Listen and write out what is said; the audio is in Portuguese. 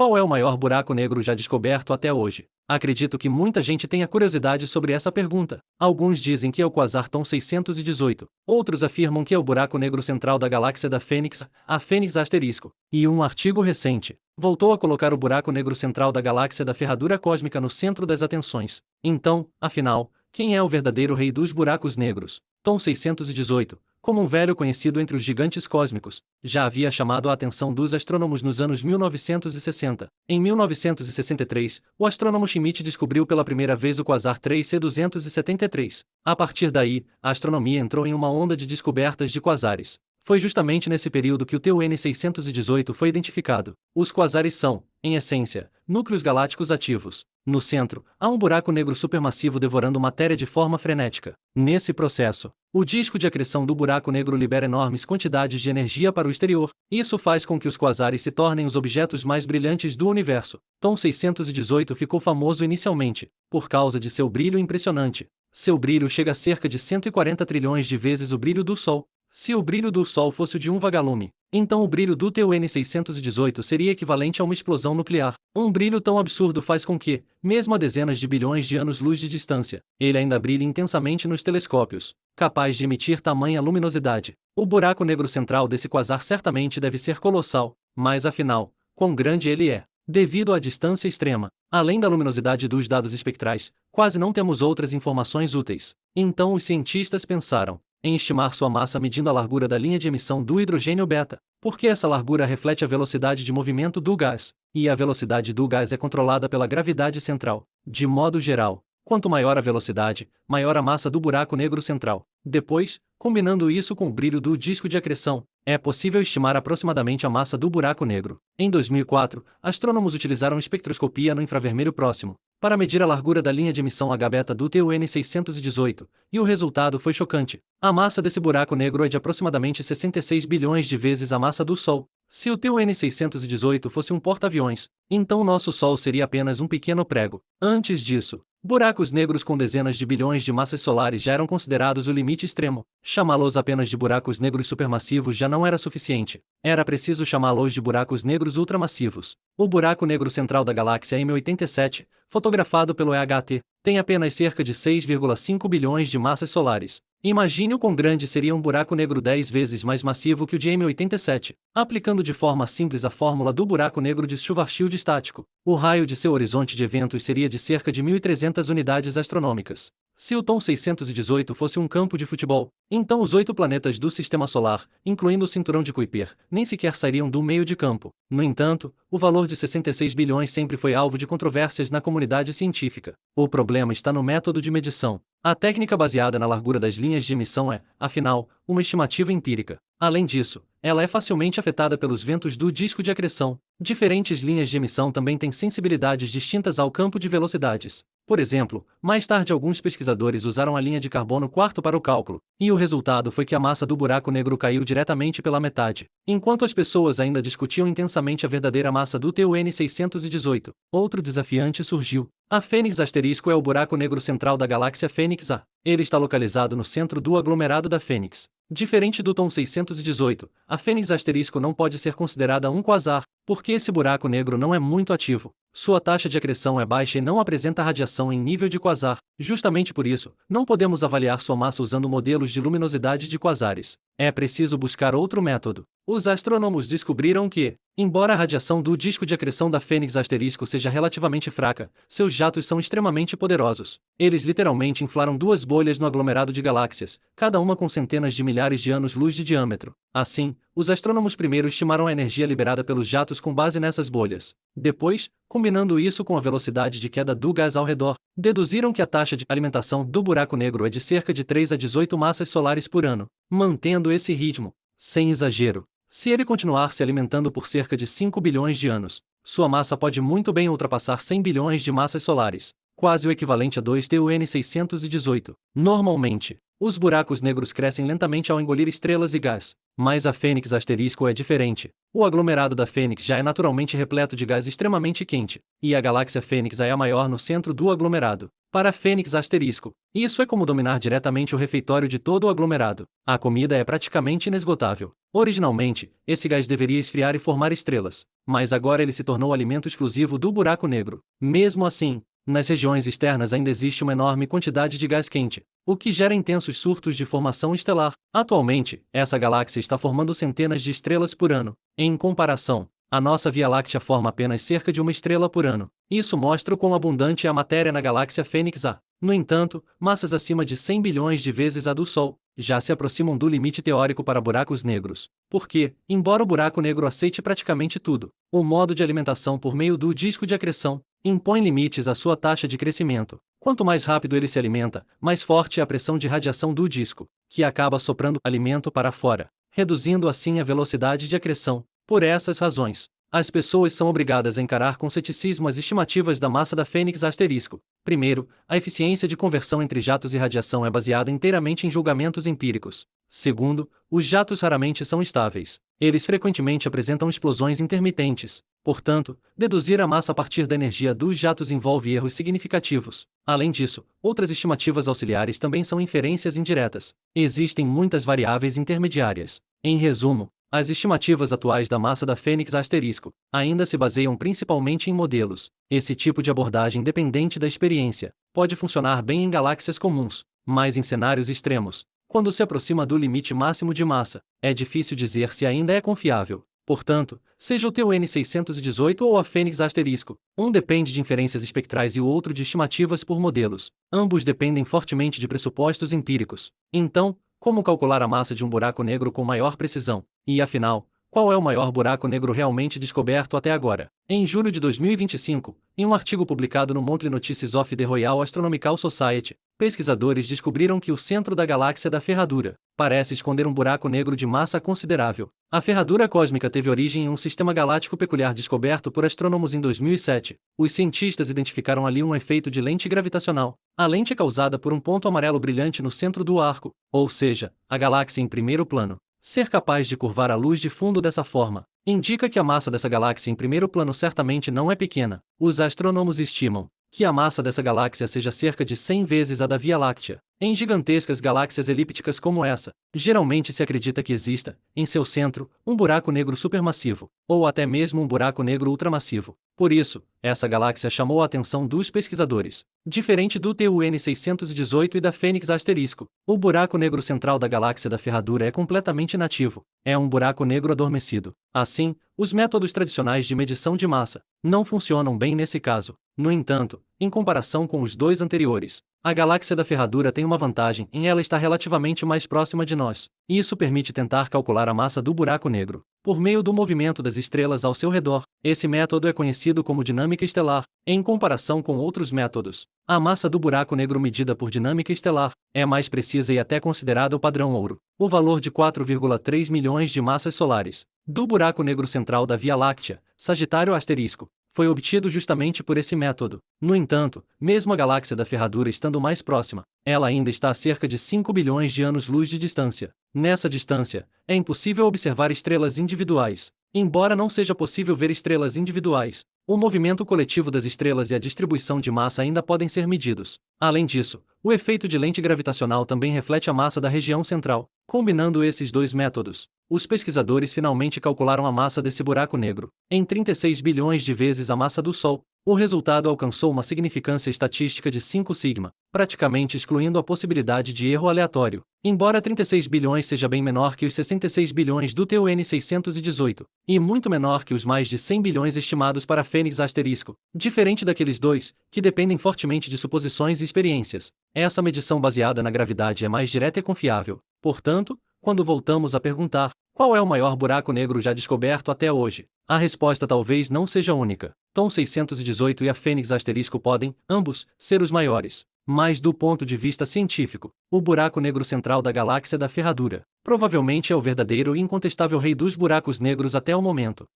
Qual é o maior buraco negro já descoberto até hoje? Acredito que muita gente tenha curiosidade sobre essa pergunta. Alguns dizem que é o quasar Tom 618, outros afirmam que é o buraco negro central da galáxia da Fênix, a Fênix asterisco, e um artigo recente voltou a colocar o buraco negro central da galáxia da ferradura cósmica no centro das atenções. Então, afinal, quem é o verdadeiro rei dos buracos negros? Tom 618, como um velho conhecido entre os gigantes cósmicos, já havia chamado a atenção dos astrônomos nos anos 1960. Em 1963, o astrônomo Schmidt descobriu pela primeira vez o quasar 3C273. A partir daí, a astronomia entrou em uma onda de descobertas de quasares. Foi justamente nesse período que o TUN 618 foi identificado. Os quasares são, em essência, núcleos galácticos ativos. No centro, há um buraco negro supermassivo devorando matéria de forma frenética. Nesse processo, o disco de acreção do buraco negro libera enormes quantidades de energia para o exterior. Isso faz com que os quasares se tornem os objetos mais brilhantes do universo. Tom 618 ficou famoso inicialmente por causa de seu brilho impressionante. Seu brilho chega a cerca de 140 trilhões de vezes o brilho do Sol. Se o brilho do Sol fosse o de um vagalume, então o brilho do TUN 618 seria equivalente a uma explosão nuclear. Um brilho tão absurdo faz com que, mesmo a dezenas de bilhões de anos-luz de distância, ele ainda brilhe intensamente nos telescópios, capaz de emitir tamanha luminosidade. O buraco negro central desse quasar certamente deve ser colossal, mas afinal, quão grande ele é? Devido à distância extrema, além da luminosidade dos dados espectrais, quase não temos outras informações úteis. Então os cientistas pensaram em estimar sua massa medindo a largura da linha de emissão do hidrogênio beta, porque essa largura reflete a velocidade de movimento do gás, e a velocidade do gás é controlada pela gravidade central. De modo geral, quanto maior a velocidade, maior a massa do buraco negro central. Depois, combinando isso com o brilho do disco de acreção, é possível estimar aproximadamente a massa do buraco negro. Em 2004, astrônomos utilizaram espectroscopia no infravermelho próximo para medir a largura da linha de emissão H-beta do TUN 618, e o resultado foi chocante. A massa desse buraco negro é de aproximadamente 66 bilhões de vezes a massa do Sol. Se o TUN 618 fosse um porta-aviões, então nosso Sol seria apenas um pequeno prego. Antes disso, buracos negros com dezenas de bilhões de massas solares já eram considerados o limite extremo. Chamá-los apenas de buracos negros supermassivos já não era suficiente. Era preciso chamá-los de buracos negros ultramassivos. O buraco negro central da galáxia M87, fotografado pelo EHT, tem apenas cerca de 6,5 bilhões de massas solares. Imagine o quão grande seria um buraco negro 10 vezes mais massivo que o de M87. Aplicando de forma simples a fórmula do buraco negro de Schwarzschild estático, o raio de seu horizonte de eventos seria de cerca de 1.300 unidades astronômicas. Se o Tom 618 fosse um campo de futebol, então os 8 planetas do Sistema Solar, incluindo o cinturão de Kuiper, nem sequer sairiam do meio de campo. No entanto, o valor de 66 bilhões sempre foi alvo de controvérsias na comunidade científica. O problema está no método de medição. A técnica baseada na largura das linhas de emissão é, afinal, uma estimativa empírica. Além disso, ela é facilmente afetada pelos ventos do disco de acreção. Diferentes linhas de emissão também têm sensibilidades distintas ao campo de velocidades. Por exemplo, mais tarde alguns pesquisadores usaram a linha de carbono 4 para o cálculo, e o resultado foi que a massa do buraco negro caiu diretamente pela metade. Enquanto as pessoas ainda discutiam intensamente a verdadeira massa do TUN 618, outro desafiante surgiu. A Fênix asterisco é o buraco negro central da galáxia Fênix A. Ele está localizado no centro do aglomerado da Fênix. Diferente do Tom 618, a Fênix asterisco não pode ser considerada um quasar, porque esse buraco negro não é muito ativo. Sua taxa de acreção é baixa e não apresenta radiação em nível de quasar. Justamente por isso, não podemos avaliar sua massa usando modelos de luminosidade de quasares. É preciso buscar outro método. Os astrônomos descobriram que, embora a radiação do disco de acreção da Fênix asterisco seja relativamente fraca, seus jatos são extremamente poderosos. Eles literalmente inflaram 2 bolhas no aglomerado de galáxias, cada uma com centenas de milhares de anos-luz de diâmetro. Assim, os astrônomos primeiro estimaram a energia liberada pelos jatos com base nessas bolhas. Depois, combinando isso com a velocidade de queda do gás ao redor, deduziram que a taxa de alimentação do buraco negro é de cerca de 3 a 18 massas solares por ano. Mantendo esse ritmo, sem exagero, se ele continuar se alimentando por cerca de 5 bilhões de anos, sua massa pode muito bem ultrapassar 100 bilhões de massas solares, quase o equivalente a 2 TUN 618. Normalmente, os buracos negros crescem lentamente ao engolir estrelas e gás, mas a Fênix asterisco é diferente. O aglomerado da Fênix já é naturalmente repleto de gás extremamente quente, e a galáxia Fênix é a maior no centro do aglomerado. Para Fênix asterisco, isso é como dominar diretamente o refeitório de todo o aglomerado. A comida é praticamente inesgotável. Originalmente, esse gás deveria esfriar e formar estrelas, mas agora ele se tornou alimento exclusivo do buraco negro. Mesmo assim, nas regiões externas ainda existe uma enorme quantidade de gás quente, o que gera intensos surtos de formação estelar. Atualmente, essa galáxia está formando centenas de estrelas por ano. Em comparação, a nossa Via Láctea forma apenas cerca de uma estrela por ano. Isso mostra o quão abundante é a matéria na galáxia Fênix A. No entanto, massas acima de 100 bilhões de vezes a do Sol já se aproximam do limite teórico para buracos negros. Porque, embora o buraco negro aceite praticamente tudo, o modo de alimentação por meio do disco de acreção impõe limites à sua taxa de crescimento. Quanto mais rápido ele se alimenta, mais forte é a pressão de radiação do disco, que acaba soprando alimento para fora, reduzindo assim a velocidade de acreção. Por essas razões, as pessoas são obrigadas a encarar com ceticismo as estimativas da massa da Fênix asterisco. Primeiro, a eficiência de conversão entre jatos e radiação é baseada inteiramente em julgamentos empíricos. Segundo, os jatos raramente são estáveis. Eles frequentemente apresentam explosões intermitentes. Portanto, deduzir a massa a partir da energia dos jatos envolve erros significativos. Além disso, outras estimativas auxiliares também são inferências indiretas. Existem muitas variáveis intermediárias. Em resumo, as estimativas atuais da massa da Fênix asterisco ainda se baseiam principalmente em modelos. Esse tipo de abordagem dependente da experiência pode funcionar bem em galáxias comuns, mas em cenários extremos, quando se aproxima do limite máximo de massa, é difícil dizer se ainda é confiável. Portanto, seja o TUN 618 ou a Fênix asterisco, um depende de inferências espectrais e o outro de estimativas por modelos. Ambos dependem fortemente de pressupostos empíricos. Então, como calcular a massa de um buraco negro com maior precisão? E afinal, qual é o maior buraco negro realmente descoberto até agora? Em julho de 2025, em um artigo publicado no Monthly Notices of the Royal Astronomical Society, pesquisadores descobriram que o centro da galáxia da Ferradura parece esconder um buraco negro de massa considerável. A ferradura cósmica teve origem em um sistema galáctico peculiar descoberto por astrônomos em 2007. Os cientistas identificaram ali um efeito de lente gravitacional. A lente é causada por um ponto amarelo brilhante no centro do arco, ou seja, a galáxia em primeiro plano. Ser capaz de curvar a luz de fundo dessa forma indica que a massa dessa galáxia em primeiro plano certamente não é pequena. Os astrônomos estimam que a massa dessa galáxia seja cerca de 100 vezes a da Via Láctea. Em gigantescas galáxias elípticas como essa, geralmente se acredita que exista, em seu centro, um buraco negro supermassivo, ou até mesmo um buraco negro ultramassivo. Por isso, essa galáxia chamou a atenção dos pesquisadores. Diferente do TUN 618 e da Fênix asterisco, o buraco negro central da galáxia da Ferradura é completamente inativo. É um buraco negro adormecido. Assim, os métodos tradicionais de medição de massa não funcionam bem nesse caso. No entanto, em comparação com os dois anteriores, a galáxia da Ferradura tem uma vantagem em ela estar relativamente mais próxima de nós. Isso permite tentar calcular a massa do buraco negro por meio do movimento das estrelas ao seu redor. Esse método é conhecido como dinâmica estelar. Em comparação com outros métodos, a massa do buraco negro medida por dinâmica estelar é mais precisa e até considerada o padrão ouro. O valor de 4,3 milhões de massas solares do buraco negro central da Via Láctea, Sagitário asterisco, foi obtido justamente por esse método. No entanto, mesmo a galáxia da Ferradura estando mais próxima, ela ainda está a cerca de 5 bilhões de anos-luz de distância. Nessa distância, é impossível observar estrelas individuais. Embora não seja possível ver estrelas individuais, o movimento coletivo das estrelas e a distribuição de massa ainda podem ser medidos. Além disso, o efeito de lente gravitacional também reflete a massa da região central. Combinando esses dois métodos, os pesquisadores finalmente calcularam a massa desse buraco negro em 36 bilhões de vezes a massa do Sol. O resultado alcançou uma significância estatística de 5 sigma, praticamente excluindo a possibilidade de erro aleatório. Embora 36 bilhões seja bem menor que os 66 bilhões do TUN 618, e muito menor que os mais de 100 bilhões estimados para Fênix asterisco, diferente daqueles dois, que dependem fortemente de suposições e experiências, essa medição baseada na gravidade é mais direta e confiável. Portanto, quando voltamos a perguntar qual é o maior buraco negro já descoberto até hoje, a resposta talvez não seja única. TUN 618 e a Fênix asterisco podem, ambos, ser os maiores. Mas do ponto de vista científico, o buraco negro central da galáxia da Ferradura provavelmente é o verdadeiro e incontestável rei dos buracos negros até o momento.